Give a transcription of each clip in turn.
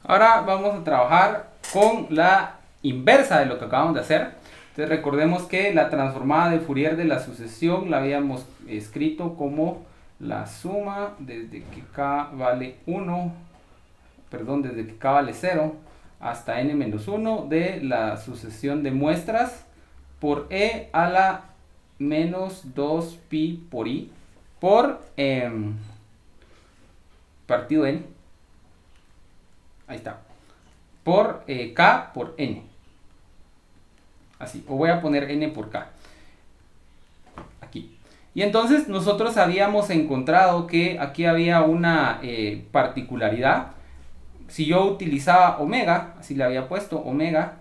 Ahora vamos a trabajar con la inversa de lo que acabamos de hacer. Entonces recordemos que la transformada de Fourier de la sucesión la habíamos escrito como la suma desde que k vale 1, perdón, desde que k vale 0 hasta n menos 1 de la sucesión de muestras por e a la menos 2pi por i por partido n. Ahí está. Por k por n. Así. O voy a poner n por k. Aquí. Y entonces nosotros habíamos encontrado que aquí había una particularidad. Si yo utilizaba omega, así le había puesto omega,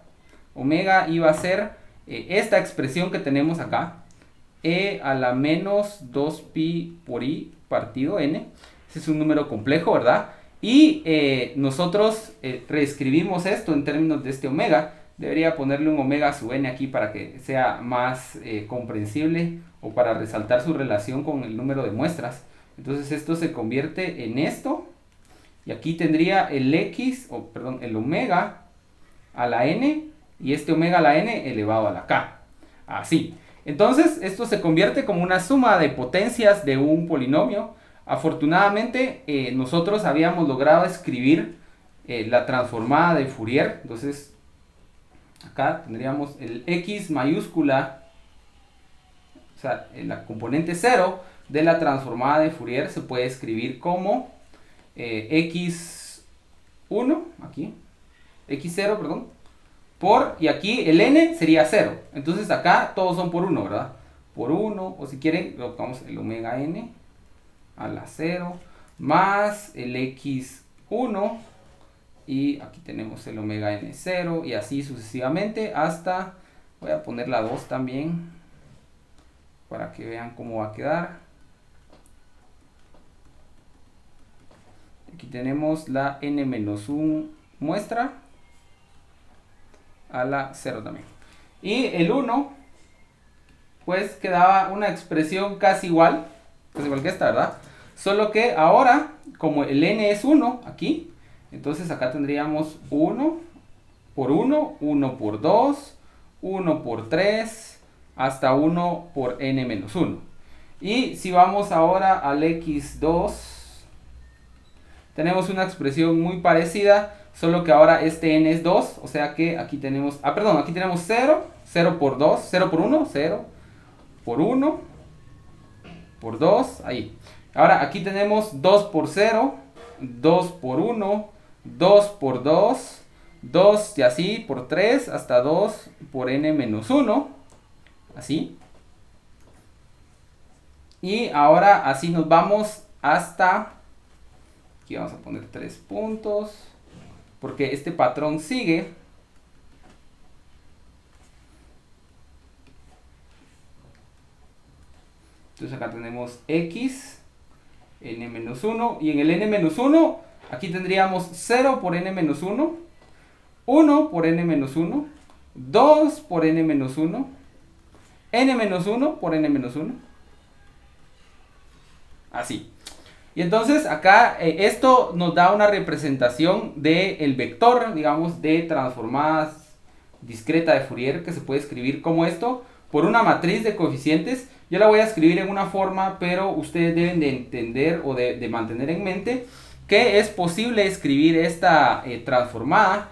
omega iba a ser esta expresión que tenemos acá, e a la menos 2pi por i partido n. Ese es un número complejo, ¿verdad? Y nosotros reescribimos esto en términos de este omega. Debería ponerle un omega sub n aquí para que sea más comprensible o para resaltar su relación con el número de muestras. Entonces esto se convierte en esto. Y aquí tendría el x, o perdón, el omega a la n y este omega a la n elevado a la k. Así. Entonces esto se convierte como una suma de potencias de un polinomio. Afortunadamente nosotros habíamos logrado escribir la transformada de Fourier. Entonces acá tendríamos el x mayúscula, o sea, la componente 0 de la transformada de Fourier se puede escribir como x1, aquí, x0, perdón, por, y aquí el n sería 0. Entonces acá todos son por 1, ¿verdad? Por 1, o si quieren, colocamos el omega n a la 0, más el x1, y aquí tenemos el omega n0, y así sucesivamente hasta, voy a poner la 2 también, para que vean cómo va a quedar. Aquí tenemos la n-1 muestra a la 0 también. Y el 1, pues quedaba una expresión casi igual que esta, ¿verdad? Solo que ahora, como el n es 1 aquí, entonces acá tendríamos 1 por 1, 1 por 2, 1 por 3, hasta 1 por n menos 1. Y si vamos ahora al x2, tenemos una expresión muy parecida, solo que ahora este n es 2, o sea que aquí tenemos, aquí tenemos 0, 0 por 2, 0 por 1, 0 por 1, por 2, ahí. Ahora aquí tenemos 2 por 0, 2 por 1, 2 por 2, 2 y así por 3, hasta 2 por n menos 1, así. Y ahora así nos vamos hasta, aquí vamos a poner 3 puntos, porque este patrón sigue. Entonces acá tenemos x, n-1, y en el n-1, aquí tendríamos 0 por n-1, 1 por n-1, 2 por n-1, n-1 por n-1, así. Y entonces acá esto nos da una representación del vector, digamos, de transformadas discreta de Fourier, que se puede escribir como esto, por una matriz de coeficientes. Yo la voy a escribir en una forma, pero ustedes deben de entender o de mantener en mente que es posible escribir esta transformada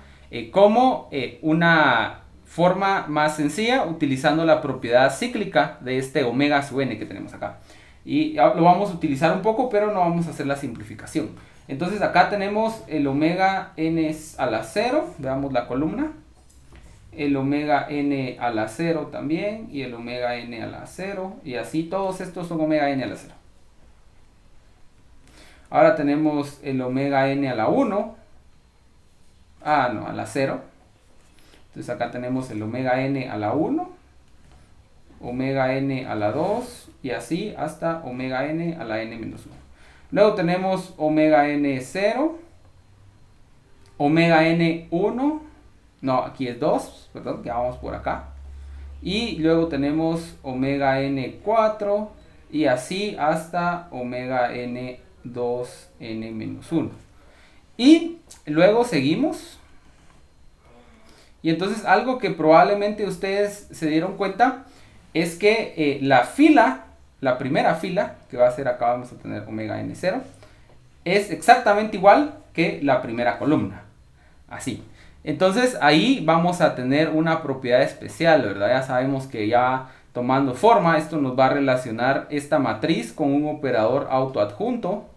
como una forma más sencilla, utilizando la propiedad cíclica de este omega sub n que tenemos acá. Y lo vamos a utilizar un poco, pero no vamos a hacer la simplificación. Entonces acá tenemos el omega n a la 0, veamos la columna. El omega n a la 0 también, y el omega n a la 0, y así todos estos son omega n a la 0. Ahora tenemos el omega n a la 1, a la 0. Entonces acá tenemos el omega n a la 1, omega n a la 2, y así hasta omega n a la n menos 1. Luego tenemos omega n0, omega n1, no, aquí es 2, perdón, ya vamos por acá. Y luego tenemos omega n4 y así hasta omega n2 n-1. Y luego seguimos. Y entonces algo que probablemente ustedes se dieron cuenta es que la primera fila, que va a ser acá, vamos a tener omega n0, es exactamente igual que la primera columna. Así. Entonces ahí vamos a tener una propiedad especial, ¿verdad? Ya sabemos que ya tomando forma, esto nos va a relacionar esta matriz con un operador autoadjunto.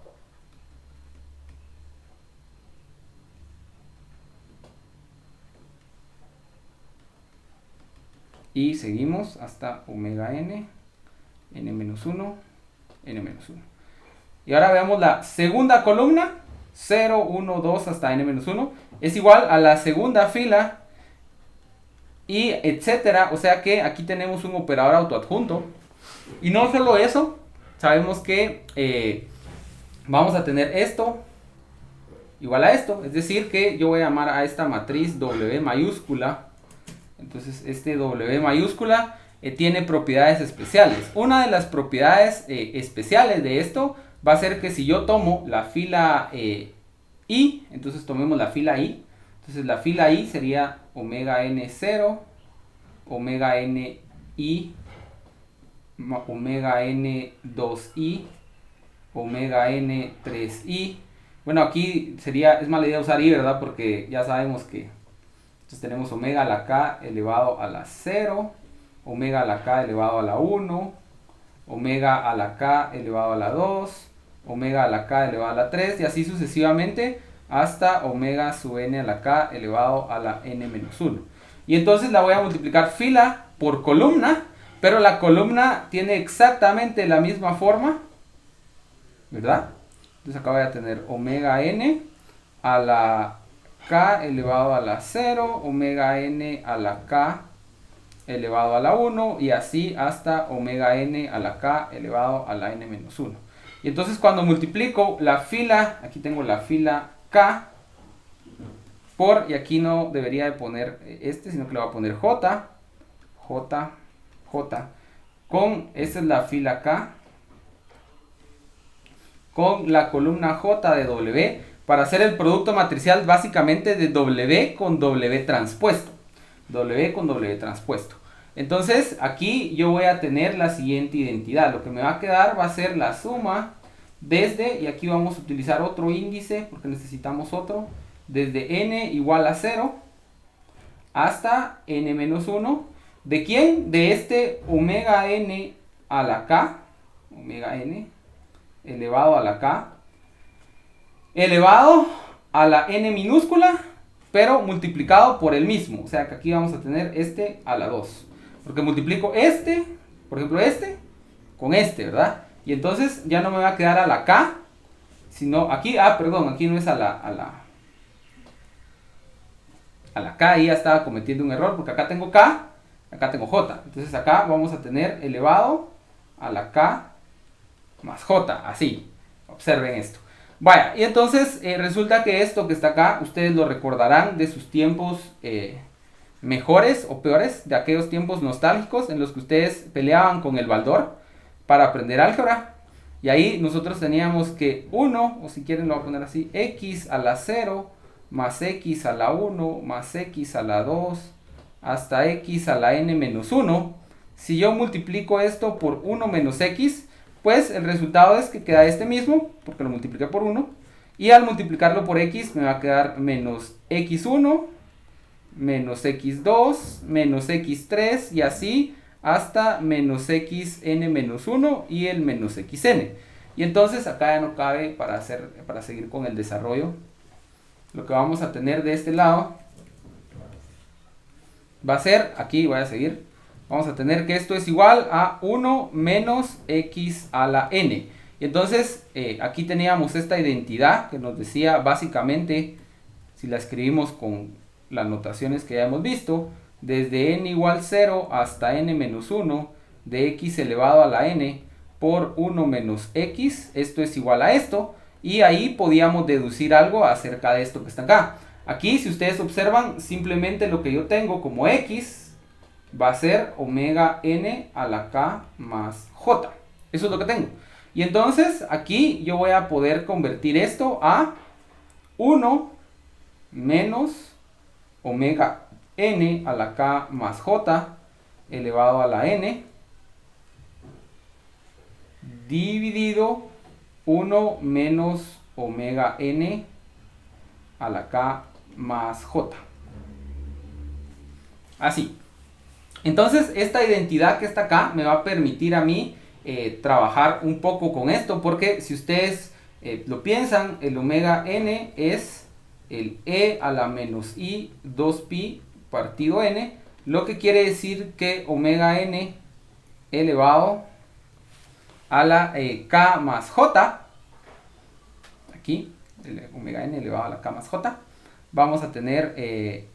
Y seguimos hasta omega n, n-1, n-1. Y ahora veamos la segunda columna, 0, 1, 2 hasta n-1, es igual a la segunda fila y etcétera. O sea que aquí tenemos un operador autoadjunto. Y no solo eso, sabemos que vamos a tener esto igual a esto. Es decir que yo voy a llamar a esta matriz W mayúscula. Entonces este W mayúscula tiene propiedades especiales. Una de las propiedades especiales de esto va a ser que si yo tomo la fila I, entonces tomemos la fila I. Entonces la fila I sería omega n0, omega ni, omega n2i, omega n3i. Bueno, aquí es mala idea usar i, ¿verdad? Porque ya sabemos que entonces tenemos omega a la k elevado a la 0, omega a la k elevado a la 1, omega a la k elevado a la 2, omega a la k elevado a la 3 y así sucesivamente hasta omega sub n a la k elevado a la n-1. Y entonces la voy a multiplicar fila por columna, pero la columna tiene exactamente la misma forma, ¿verdad? Entonces acá voy a tener omega n a la k elevado a la 0, omega n a la k elevado a la 1 y así hasta omega n a la k elevado a la n-1. Y entonces cuando multiplico la fila, aquí tengo la fila k por, y aquí no debería de poner sino que le voy a poner j, con, esta es la fila k, con la columna j de w, para hacer el producto matricial básicamente de W con W transpuesto. W con W transpuesto. Entonces aquí yo voy a tener la siguiente identidad. Lo que me va a quedar va a ser la suma desde, y aquí vamos a utilizar otro índice porque necesitamos otro, desde n igual a 0 hasta n-1. ¿De quién? De este omega n a la k, omega n elevado a la k, elevado a la n minúscula, pero multiplicado por el mismo. O sea que aquí vamos a tener este a la 2. Porque multiplico este, por ejemplo este, con este, ¿verdad? Y entonces ya no me va a quedar a la k, sino aquí, perdón, aquí no es a la k, ahí ya estaba cometiendo un error, porque acá tengo k, acá tengo j. Entonces acá vamos a tener elevado a la k más j, así. Observen esto. Vaya, y entonces resulta que esto que está acá, ustedes lo recordarán de sus tiempos mejores o peores, de aquellos tiempos nostálgicos en los que ustedes peleaban con el Baldor para aprender álgebra. Y ahí nosotros teníamos que 1, o si quieren lo voy a poner así, x a la 0 más x a la 1 más x a la 2 hasta x a la n-1. Si yo multiplico esto por 1 menos x, pues el resultado es que queda este mismo, porque lo multipliqué por 1, y al multiplicarlo por x me va a quedar menos x1, menos x2, menos x3, y así hasta menos xn-1 y el menos xn. Y entonces acá ya no cabe para seguir con el desarrollo. Lo que vamos a tener de este lado va a ser, aquí voy a seguir, vamos a tener que esto es igual a 1 menos x a la n. Y entonces aquí teníamos esta identidad que nos decía básicamente, si la escribimos con las notaciones que ya hemos visto, desde n igual 0 hasta n-1 de x elevado a la n por 1 menos x, esto es igual a esto, y ahí podíamos deducir algo acerca de esto que está acá. Aquí, si ustedes observan, simplemente lo que yo tengo como x va a ser omega n a la k más j. Eso es lo que tengo. Y entonces aquí yo voy a poder convertir esto a 1 menos omega n a la k más j elevado a la n dividido 1 menos omega n a la k más j. Así. Entonces, esta identidad que está acá me va a permitir a mí trabajar un poco con esto, porque si ustedes lo piensan, el omega n es el e a la menos i 2pi partido n, lo que quiere decir que omega n elevado a la k más j, aquí, el omega n elevado a la k más j, vamos a tener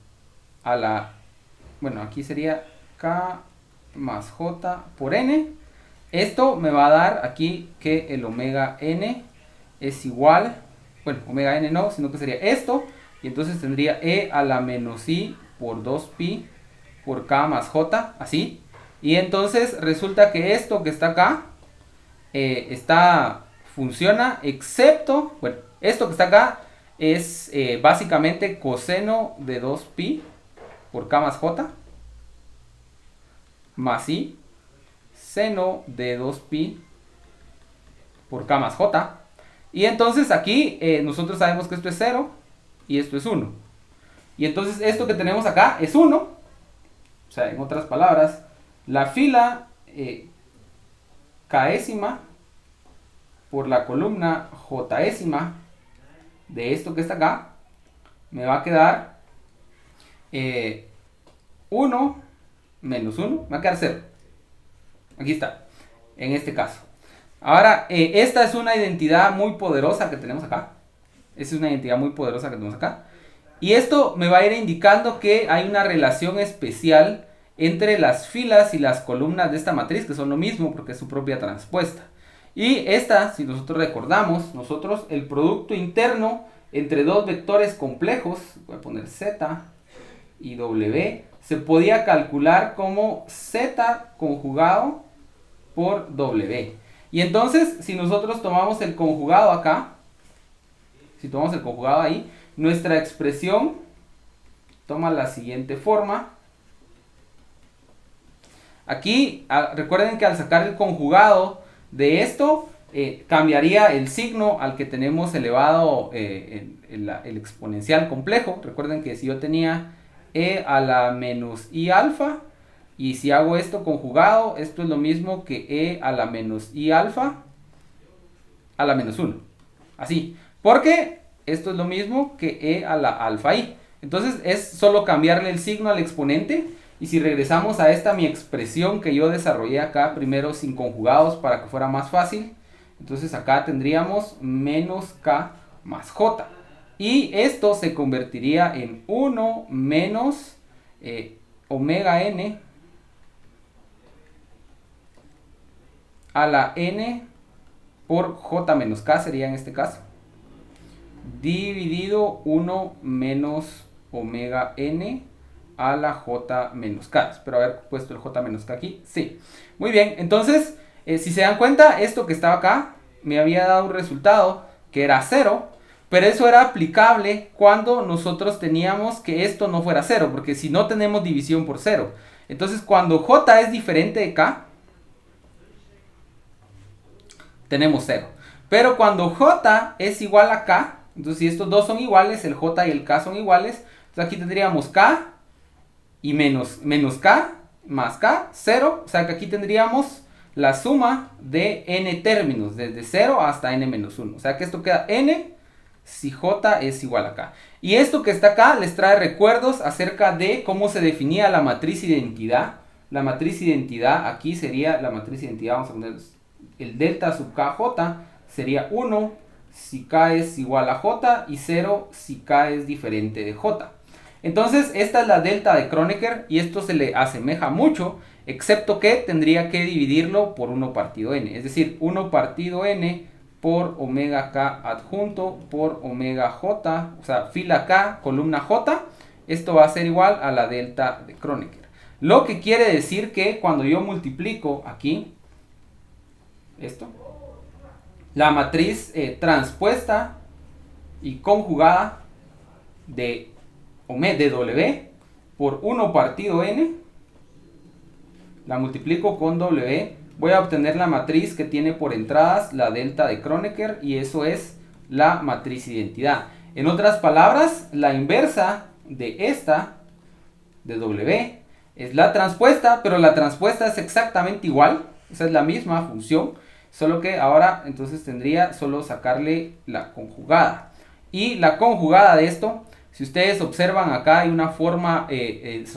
a la, bueno, aquí sería k más j por n. Esto me va a dar aquí que el omega n es igual, bueno, omega n no, sino que sería esto, y entonces tendría e a la menos i por 2pi por k más j, así. Y entonces resulta que esto que está acá funciona, excepto, bueno, esto que está acá es básicamente coseno de 2pi por k más j más i seno de 2pi por k más j. Y entonces aquí nosotros sabemos que esto es 0 y esto es 1. Y entonces esto que tenemos acá es 1. O sea, en otras palabras, la fila késima por la columna jésima de esto que está acá me va a quedar 1 menos 1, me va a quedar 0. Aquí está, en este caso. Ahora, esta es una identidad muy poderosa que tenemos acá. Esta es una identidad muy poderosa que tenemos acá. Y esto me va a ir indicando que hay una relación especial entre las filas y las columnas de esta matriz, que son lo mismo porque es su propia transpuesta. Y esta, si nosotros recordamos, el producto interno entre dos vectores complejos, voy a poner z y w, se podía calcular como z conjugado por w. Y entonces, si nosotros tomamos el conjugado acá, si tomamos el conjugado ahí, nuestra expresión toma la siguiente forma. Aquí, recuerden que al sacar el conjugado de esto, cambiaría el signo al que tenemos elevado el exponencial complejo. Recuerden que si yo tenía e a la menos i alfa, y si hago esto conjugado, esto es lo mismo que e a la menos i alfa a la menos 1. Así, porque esto es lo mismo que e a la alfa i. Entonces es solo cambiarle el signo al exponente. Y si regresamos a esta mi expresión que yo desarrollé acá primero sin conjugados para que fuera más fácil, entonces acá tendríamos menos k más j. Y esto se convertiría en 1 menos omega n a la n por j menos k sería en este caso, dividido 1 menos omega n a la j menos k. Espero haber puesto el j menos k aquí. Sí. Muy bien. Entonces, si se dan cuenta, esto que estaba acá me había dado un resultado que era 0. Pero eso era aplicable cuando nosotros teníamos que esto no fuera 0. Porque si no tenemos división por 0. Entonces, cuando j es diferente de k, tenemos 0. Pero cuando j es igual a k, entonces si estos dos son iguales, el j y el k son iguales, entonces aquí tendríamos k y menos k más k, 0. O sea que aquí tendríamos la suma de n términos, desde 0 hasta n menos 1. O sea que esto queda n si j es igual a k. Y esto que está acá les trae recuerdos acerca de cómo se definía la matriz identidad. La matriz identidad aquí sería la matriz identidad, vamos a poner el delta sub kj, sería 1 si k es igual a j y 0 si k es diferente de j. Entonces esta es la delta de Kronecker y esto se le asemeja mucho, excepto que tendría que dividirlo por 1 partido n. Es decir, 1 partido n por omega k adjunto por omega j, o sea, fila k, columna j. Esto va a ser igual a la delta de Kronecker. Lo que quiere decir que cuando yo multiplico aquí, esto, la matriz transpuesta y conjugada de W por 1 partido n, la multiplico con W, voy a obtener la matriz que tiene por entradas la delta de Kronecker, y eso es la matriz identidad. En otras palabras, la inversa de esta, de W, es la transpuesta, pero la transpuesta es exactamente igual, esa es la misma función, solo que ahora entonces tendría solo sacarle la conjugada. Y la conjugada de esto, si ustedes observan acá hay una forma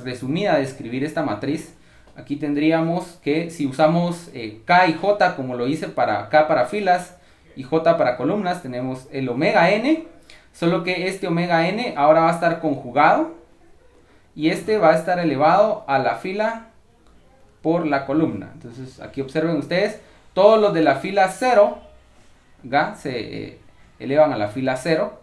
resumida de escribir esta matriz. Aquí tendríamos que si usamos K y J como lo hice para K para filas y J para columnas, tenemos el omega n, solo que este omega n ahora va a estar conjugado y este va a estar elevado a la fila por la columna. Entonces aquí observen ustedes, todos los de la fila 0 se elevan a la fila 0.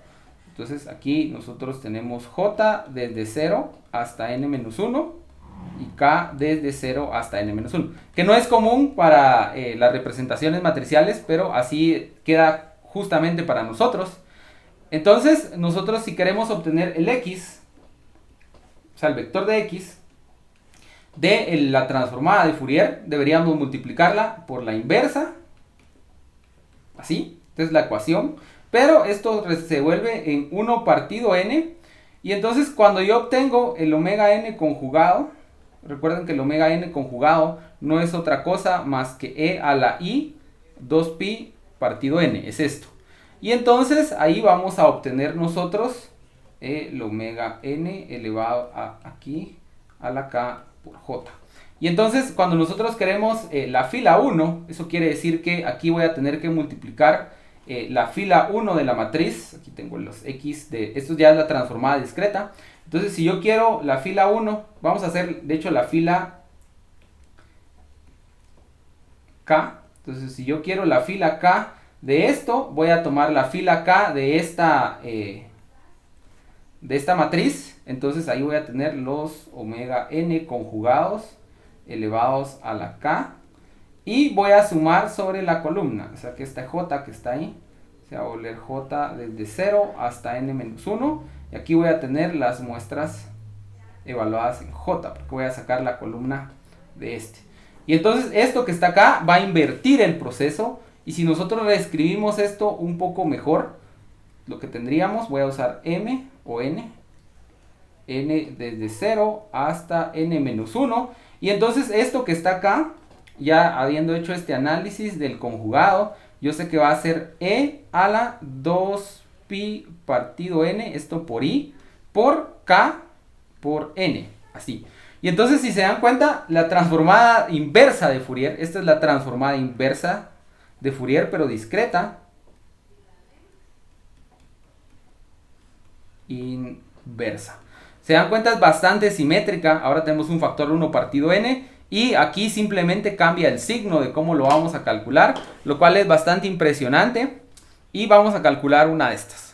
Entonces aquí nosotros tenemos J desde 0 hasta n-1 y K desde 0 hasta n-1, que no es común para las representaciones matriciales, pero así queda justamente para nosotros. Entonces nosotros si queremos obtener el X, o sea el vector de X, de la transformada de Fourier, deberíamos multiplicarla por la inversa, así, esta es la ecuación, pero esto se vuelve en 1 partido n, y entonces cuando yo obtengo el omega n conjugado, recuerden que el omega n conjugado no es otra cosa más que e a la i 2pi partido n, es esto. Y entonces ahí vamos a obtener nosotros el omega n elevado a aquí a la k por j. Y entonces cuando nosotros queremos la fila 1, eso quiere decir que aquí voy a tener que multiplicar la fila 1 de la matriz. Aquí tengo los x de, esto ya es la transformada discreta. Entonces si yo quiero la fila 1, vamos a hacer de hecho la fila k. Entonces si yo quiero la fila k de esto, voy a tomar la fila k de esta matriz. Entonces ahí voy a tener los omega n conjugados elevados a la k, y voy a sumar sobre la columna, o sea que esta j que está ahí se va a volver j desde 0 hasta n-1, y aquí voy a tener las muestras evaluadas en j, porque voy a sacar la columna de este. Y entonces esto que está acá va a invertir el proceso, y si nosotros reescribimos esto un poco mejor, lo que tendríamos, voy a usar m o n desde 0 hasta n-1, y entonces esto que está acá, ya habiendo hecho este análisis del conjugado, yo sé que va a ser e a la 2pi partido n, esto por i, por k por n, así. Y entonces si se dan cuenta, la transformada inversa de Fourier, esta es la transformada inversa de Fourier, pero discreta, inversa. Se dan cuenta, es bastante simétrica. Ahora tenemos un factor 1 partido n, y aquí simplemente cambia el signo de cómo lo vamos a calcular, lo cual es bastante impresionante, y vamos a calcular una de estas.